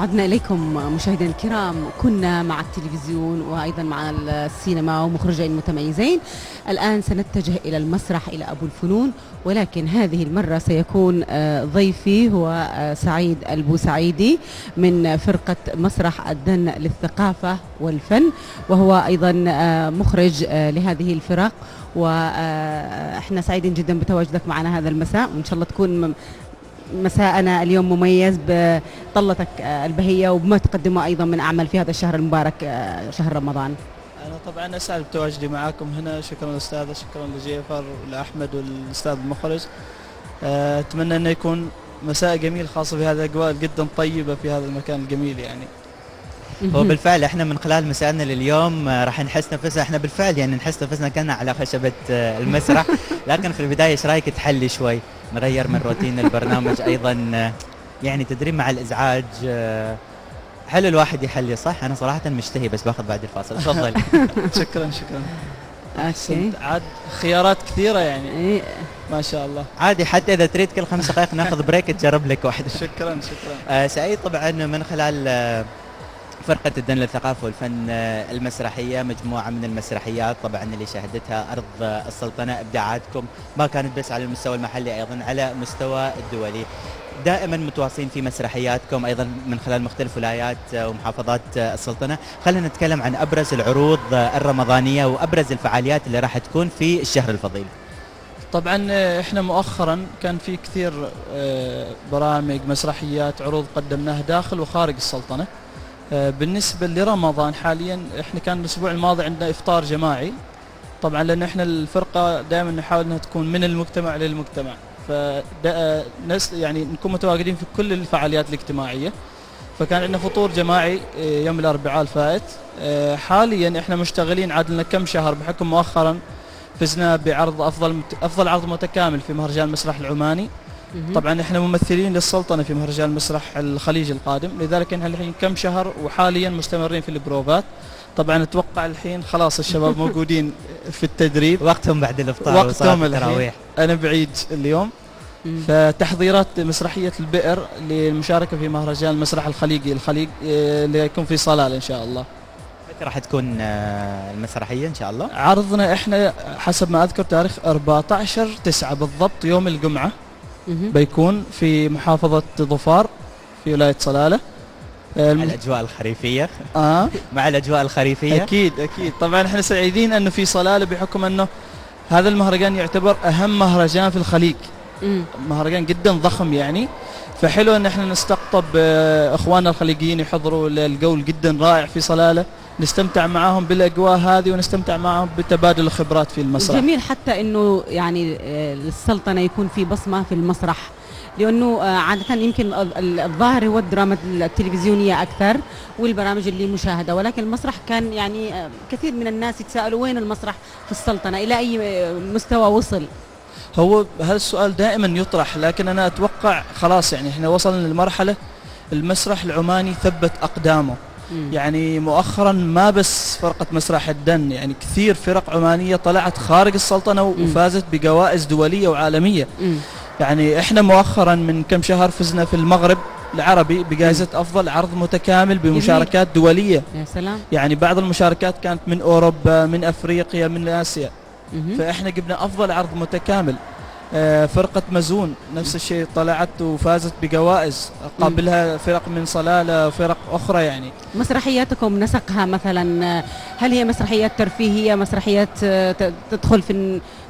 عدنا إليكم مشاهدينا الكرام. كنا مع التلفزيون وأيضا مع السينما ومخرجين متميزين. الآن سنتجه إلى المسرح، إلى أبو الفنون، ولكن هذه المرة سيكون ضيفي هو سعيد البوسعيدي من فرقة مسرح الدن للثقافة والفن، وهو أيضا مخرج لهذه الفرق. وإحنا سعيدين جدا بتواجدك معنا هذا المساء، وإن شاء الله تكون مساءنا اليوم مميز بطلتك البهية وبما تقدمه أيضا من أعمال في هذا الشهر المبارك، شهر رمضان. أنا طبعا أسعد بتواجدي معكم هنا. شكرا للأستاذة، شكرا لجيفر ولأحمد والأستاذ المخرج. أتمنى أنه يكون مساء جميل، خاصة في هذه الأجواء جدا طيبة في هذا المكان الجميل يعني. هو بالفعل احنا من خلال مسائنا لليوم راح نحس نفسنا، احنا بالفعل يعني نحس نفسنا كنا على خشبة المسرح. لكن في البداية ايش رايك تحلي شوي، نغير من روتين البرنامج ايضا، يعني تدريب مع الازعاج. حلو الواحد يحلي، صح؟ انا صراحة مشتهي بس باخذ بعد الفاصل. تفضل. شكرا. عاد خيارات كثيرة يعني. ما شاء الله. عادي، حتى اذا تريد كل 5 دقائق ناخذ بريك تجرب لك واحدة. شكرا. سعيد، طبعا من خلال فرقة الدن للثقافة والفن المسرحية، مجموعة من المسرحيات طبعا اللي شهدتها أرض السلطنة. إبداعاتكم ما كانت بس على المستوى المحلي، أيضا على مستوى الدولي. دائما متواصلين في مسرحياتكم أيضا من خلال مختلف ولايات ومحافظات السلطنة. خلينا نتكلم عن أبرز العروض الرمضانية وأبرز الفعاليات اللي راح تكون في الشهر الفضيل. طبعا احنا مؤخرا كان في كثير برامج، مسرحيات، عروض قدمناها داخل وخارج السلطنة. بالنسبة لرمضان حاليا احنا كان الاسبوع الماضي عندنا افطار جماعي، طبعا لان احنا الفرقة دائما نحاول انها تكون من المجتمع للمجتمع، يعني نكون متواجدين في كل الفعاليات الاجتماعية. فكان عندنا فطور جماعي يوم الاربعاء الفائت. حاليا احنا مشتغلين عاد لنا كم شهر، بحكم مؤخرا فزنا بعرض افضل عرض متكامل في مهرجان المسرح العماني. طبعا احنا ممثلين للسلطنة في مهرجان مسرح الخليج القادم، لذلك احنا الحين كم شهر وحاليا مستمرين في البروفات. طبعا اتوقع الحين خلاص الشباب موجودين في التدريب، وقتهم بعد الافطار وقتهم التراويح. انا بعيد اليوم. فتحضيرات مسرحية البئر للمشاركة في مهرجان المسرح الخليج اللي يكون في صلالة ان شاء الله. متى راح تكون المسرحية ان شاء الله؟ عرضنا احنا حسب ما اذكر تاريخ 14/9 بالضبط، يوم الجمعة. بيكون في محافظة ظفار في ولاية صلالة. مع الأجواء الخريفية. مع الأجواء الخريفية أكيد. طبعا احنا سعيدين أنه في صلالة، بحكم أنه هذا المهرجان يعتبر أهم مهرجان في الخليج. مهرجان جدا ضخم يعني، فحلو أن احنا نستقطب أخواننا الخليجيين يحضروا. الجو جدا رائع في صلالة، نستمتع معهم بالأجواء هذه ونستمتع معهم بتبادل الخبرات في المسرح. جميل حتى انه يعني السلطنة يكون في بصمة في المسرح، لانه عادة يمكن الظاهر هو الدراما التلفزيونية اكثر والبرامج اللي مشاهدة، ولكن المسرح كان يعني كثير من الناس يتساءلوا وين المسرح في السلطنة، الى اي مستوى وصل. هو هذا السؤال دائما يطرح، لكن انا اتوقع خلاص يعني احنا وصلنا لمرحلة المسرح العماني ثبت اقدامه. يعني مؤخرا ما بس فرقة مسرح الدن، يعني كثير فرق عمانية طلعت خارج السلطنة وفازت بجوائز دولية وعالمية. يعني احنا مؤخرا من كم شهر فزنا في المغرب العربي بجائزة افضل عرض متكامل بمشاركات دولية. يا سلام. يعني بعض المشاركات كانت من اوروبا، من افريقيا، من اسيا. فاحنا جبنا افضل عرض متكامل. فرقة مزون نفس الشيء طلعت وفازت بجوائز، قابلها فرق من صلالة وفرق أخرى. يعني مسرحياتكم نسقها مثلا، هل هي مسرحيات ترفيهية، مسرحيات تدخل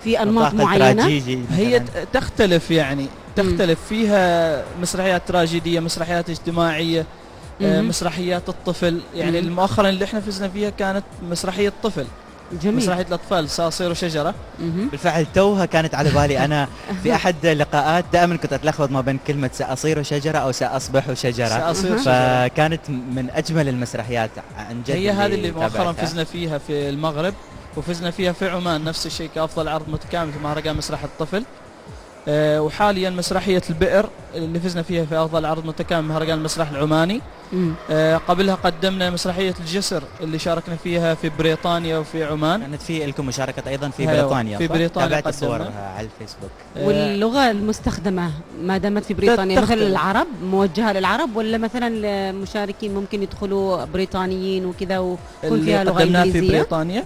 في أنماط معينة؟ هي تختلف يعني، تختلف فيها مسرحيات تراجيدية، مسرحيات اجتماعية، مسرحيات الطفل. يعني مؤخرا اللي احنا فزنا فيها كانت مسرحية طفل. جميل. مسرحية الأطفال سأصير شجرة. بالفعل توها كانت على بالي أنا في أحد اللقاءات، دائما كنت أتلخبط ما بين كلمة سأصير شجرة أو سأصبح شجرة. فكانت من أجمل المسرحيات عن جد. هي هذه اللي مؤخرا فزنا فيها في المغرب، وفزنا فيها في عمان نفس الشيء كأفضل عرض متكامل في مهرجان مسرح الطفل. وحاليا مسرحية البئر اللي فزنا فيها في افضل عرض متكامل مهرجان المسرح العماني. مم. قبلها قدمنا مسرحيه الجسر اللي شاركنا فيها في بريطانيا وفي عمان. كانت في لكم مشاركه ايضا في أيوة، بريطانيا، في صح؟ بريطانيا تابعت قدمنا. صورها على الفيسبوك. واللغة المستخدمة ما دامت في بريطانيا مثلا تختلف. العرب، موجهة للعرب ولا مثلا المشاركين ممكن يدخلوا بريطانيين وكذا ويكون اللي فيها لغة قدمناها في إنجليزية؟ بريطانيا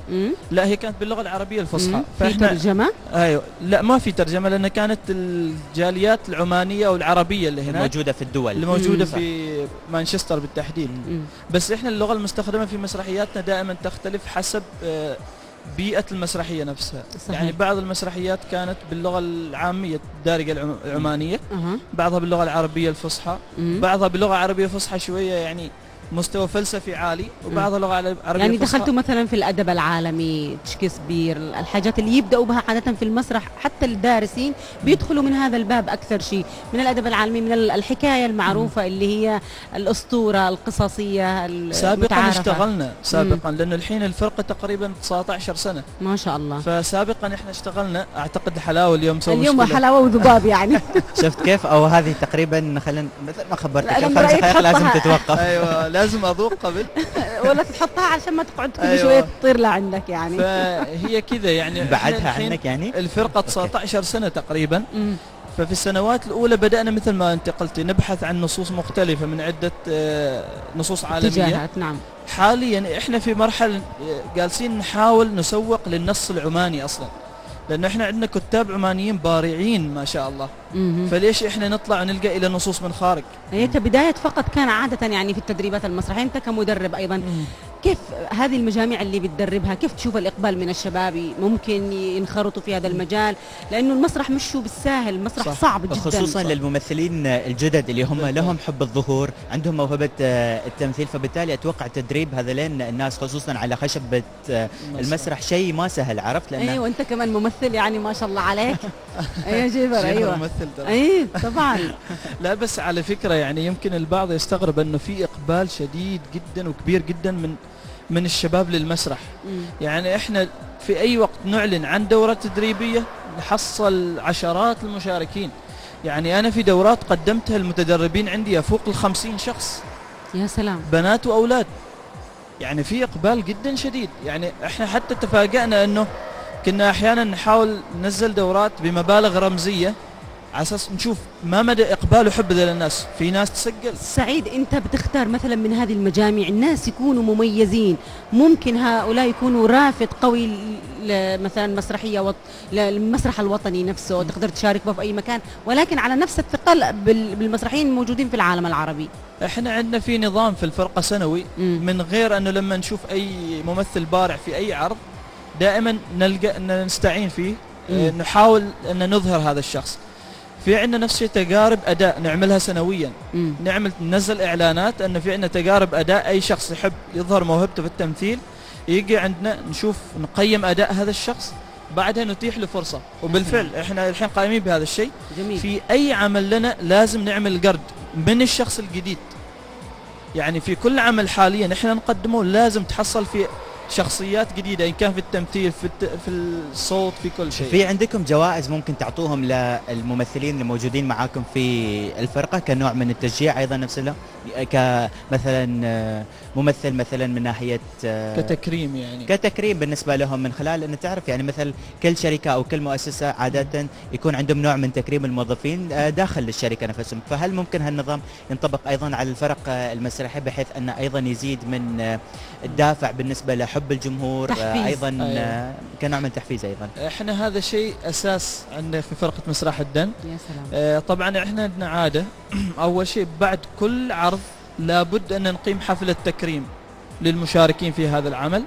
لا، هي كانت باللغه العربيه الفصحى. في ترجمة؟ ايوه، لا ما في ترجمه لان كانت الجاليات العمانيه او العربيه اللي هناك موجوده في الدول اللي موجوده صح. في مانشستر بالتحديد. مم. بس احنا اللغه المستخدمه في مسرحياتنا دائما تختلف حسب بيئه المسرحيه نفسها. صحيح. يعني بعض المسرحيات كانت باللغه العاميه الدارجه العمانيه، أها. بعضها باللغه العربيه الفصحى، مم. بعضها بلغه عربيه فصحى شويه يعني مستوى فلسفي عالي، وبعضها لغه عربيه يعني فصحى. دخلتوا مثلا في الأدب العالمي، شكسبير، الحاجات اللي يبدأوا بها عادة في المسرح، حتى الدارسين بيدخلوا من هذا الباب أكثر شيء، من الأدب العالمي، من الحكاية المعروفة اللي هي الأسطورة القصصية سابقا المتعارفة. اشتغلنا سابقا لأنه الحين الفرقة تقريبا 19 سنة، ما شاء الله. فسابقا احنا اشتغلنا. اعتقد حلاوة اليوم سوى اليوم مشكلة. حلاوة وذباب يعني. شفت كيف؟ او هذه تقريبا خلينا مثل ما خبرتك لا، الخمس رأيك دقائق لازم حطها. تتوقف. ايوه لازم اذوق قبل. ولا تحطها عشان ما تقعد كل أيوة. شوية تطير لعندك يعني. فهي كذا يعني إحنا بعدها الحين عنك يعني. الفرقة 19 سنة تقريبا. مم. ففي السنوات الأولى بدأنا مثل ما أنت قلتي نبحث عن نصوص مختلفة من عدة نصوص عالمية. اتجاهات. نعم. حاليا احنا في مرحلة جالسين نحاول نسوق للنص العماني أصلا، لأنه احنا عندنا كتاب عمانيين بارعين ما شاء الله. مم. فليش احنا نطلع ونلقى إلى نصوص من خارج؟ هي كبداية فقط كان عادة يعني في التدريبات المسرحية، أنت كمدرب أيضا كيف هذه المجاميع اللي بتدربها، كيف تشوف الإقبال من الشباب ممكن ينخرطوا في هذا المجال؟ لأنه المسرح مش بالساهل، المسرح صح. صعب جدا. خصوصا للممثلين الجدد اللي هم لهم حب الظهور، عندهم موهبة التمثيل، فبالتالي أتوقع تدريب هذولين الناس خصوصا على خشبة المسرح شيء ما سهل، عرفت؟ لأن أيوة، وأنت كمان ممثل يعني ما شاء الله عليك. أيوة جيبر. أيوة ممثل ترى. أي طبعا. لا بس على فكرة يعني يمكن البعض يستغرب أنه في إقبال شديد جدا وكبير جدا من الشباب للمسرح. يعني احنا في اي وقت نعلن عن دورة تدريبية نحصل عشرات المشاركين. يعني انا في دورات قدمتها المتدربين عندي يفوق 50 شخص، يا سلام. بنات واولاد. يعني في اقبال جدا شديد. يعني احنا حتى تفاجأنا انه كنا احيانا نحاول ننزل دورات بمبالغ رمزية على اساس نشوف ما مدى اقبال وحب ذا الناس. في ناس تسجل. سعيد، انت بتختار مثلا من هذه المجامع الناس يكونوا مميزين، ممكن هؤلاء يكونوا رافد قوي مثلا مسرحيه للمسرح الوطني نفسه، تقدر تشارك به في اي مكان، ولكن على نفس الثقل بالمسرحيين الموجودين في العالم العربي. احنا عندنا في نظام في الفرقه سنوي، من غير انه لما نشوف اي ممثل بارع في اي عرض دائما نلقى ان نستعين فيه، نحاول ان نظهر هذا الشخص. في عندنا نفس الشيء تجارب اداء نعملها سنويا. ننزل اعلانات ان في عندنا تجارب اداء، اي شخص يحب يظهر موهبته في التمثيل يجي عندنا نشوف نقيم اداء هذا الشخص، بعدها نتيح له فرصه. وبالفعل احنا الحين قائمين بهذا الشيء. جميل. في اي عمل لنا لازم نعمل قرد من الشخص الجديد. يعني في كل عمل حاليا احنا نقدمه لازم تحصل فيه شخصيات جديدة، إن كان في التمثيل في الصوت في كل شيء. في عندكم جوائز ممكن تعطوهم للممثلين الموجودين معاكم في الفرقة كنوع من التشجيع أيضا نفسه، كمثلا ممثل مثلا من ناحية كتكريم، يعني كتكريم بالنسبة لهم، من خلال أن تعرف يعني مثل كل شركة أو كل مؤسسة عادة يكون عندهم نوع من تكريم الموظفين داخل الشركة نفسهم. فهل ممكن هالنظام ينطبق أيضا على الفرق المسرحية بحيث أن أيضا يزيد من الدافع بالنسبة لحب الجمهور، أيضا كنوع من التحفيز أيضا؟ احنا هذا شيء أساس عندنا في فرقة مسرح الدن. يا سلام. طبعا احنا عندنا عادة أول شيء بعد كل عرض لابد أن نقيم حفلة تكريم للمشاركين في هذا العمل،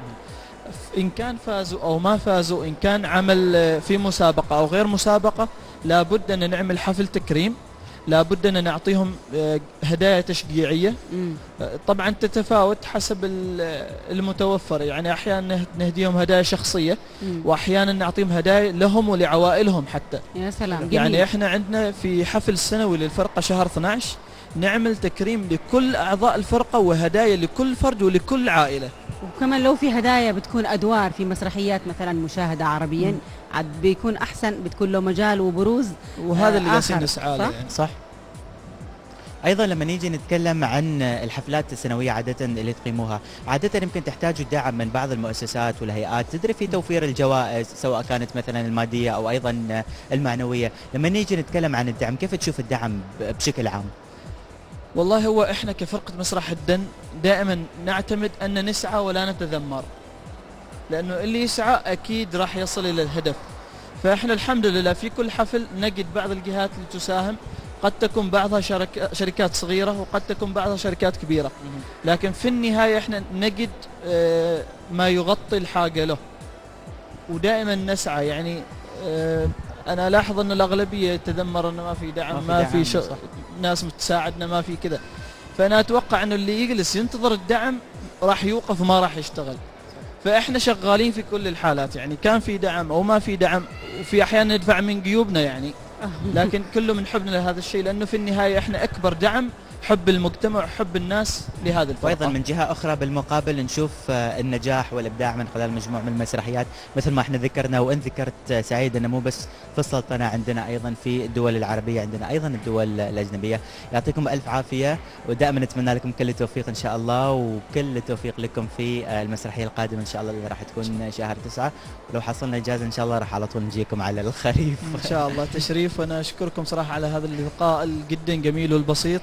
إن كان فازوا أو ما فازوا، إن كان عمل في مسابقة أو غير مسابقة، لابد أن نعمل حفل تكريم، لابد أن نعطيهم هدايا تشجيعية. طبعا تتفاوت حسب المتوفر، يعني أحيانا نهديهم هدايا شخصية، وأحيانا نعطيهم هدايا لهم ولعوائلهم حتى. يا سلام. جميل. يعني احنا عندنا في حفل سنوي للفرقة شهر 12 نعمل تكريم لكل أعضاء الفرقة وهدايا لكل فرد ولكل عائلة. وكمان لو في هدايا بتكون أدوار في مسرحيات مثلا مشاهدة عربيا عاد بيكون أحسن، بتكون له مجال وبروز. وهذا اللي جالسين نسعى له. صح. ايضا لما نيجي نتكلم عن الحفلات السنويه عاده اللي تقيموها، عاده يمكن تحتاجوا الدعم من بعض المؤسسات والهيئات تدري في توفير الجوائز سواء كانت مثلا الماديه او ايضا المعنويه. لما نيجي نتكلم عن الدعم، كيف تشوف الدعم بشكل عام؟ والله هو احنا كفرقة مسرح الدن دائما نعتمد ان نسعى ولا نتذمر، لانه اللي يسعى اكيد راح يصل الى الهدف. فاحنا الحمد لله في كل حفل نجد بعض الجهات اللي تساهم، قد تكون بعضها شركات صغيرة وقد تكون بعضها شركات كبيرة، لكن في النهاية احنا نجد ما يغطي الحاجة له، ودائما نسعى. يعني انا الاحظ ان الاغلبية تذمر انه ما في دعم، ما في ناس متساعدنا، ما في كذا. فانا اتوقع انه اللي يجلس ينتظر الدعم راح يوقف وما راح يشتغل. فاحنا شغالين في كل الحالات، يعني كان في دعم او ما في دعم، وفي احيان ندفع من جيوبنا يعني، لكن كله من حبنا لهذا الشيء، لانه في النهايه احنا اكبر دعم حب المجتمع وحب الناس لهذا الفرقه. وايضا من جهه اخرى بالمقابل نشوف النجاح والابداع من خلال مجموعه من المسرحيات مثل ما احنا ذكرنا، وان ذكرت سعيد انه مو بس في السلطنه، عندنا ايضا في الدول العربيه، عندنا ايضا الدول الاجنبيه. يعطيكم الف عافيه، ودائما نتمنى لكم كل التوفيق ان شاء الله، وكل التوفيق لكم في المسرحيه القادمه ان شاء الله اللي راح تكون شهر 9. ولو حصلنا اجازه ان شاء الله راح على طول نجيكم على الخريف ان شاء الله. تشريف، وانا اشكركم صراحه على هذا اللقاء جدا جميل والبسيط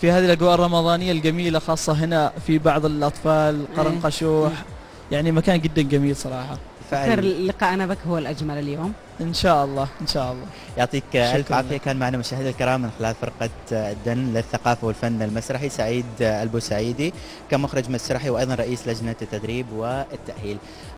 في هذه الاجواء الرمضانيه الجميله، خاصه هنا في بعض الاطفال قرن قشوح، يعني مكان جدا جميل صراحه. لقاءنا بك هو الاجمل اليوم ان شاء الله ان شاء الله. يعطيك الف عافيه. كان معنا مشاهدينا الكرام من خلال فرقه الدن للثقافه والفن المسرحي سعيد البوسعيدي كمخرج مسرحي وايضا رئيس لجنه التدريب والتاهيل.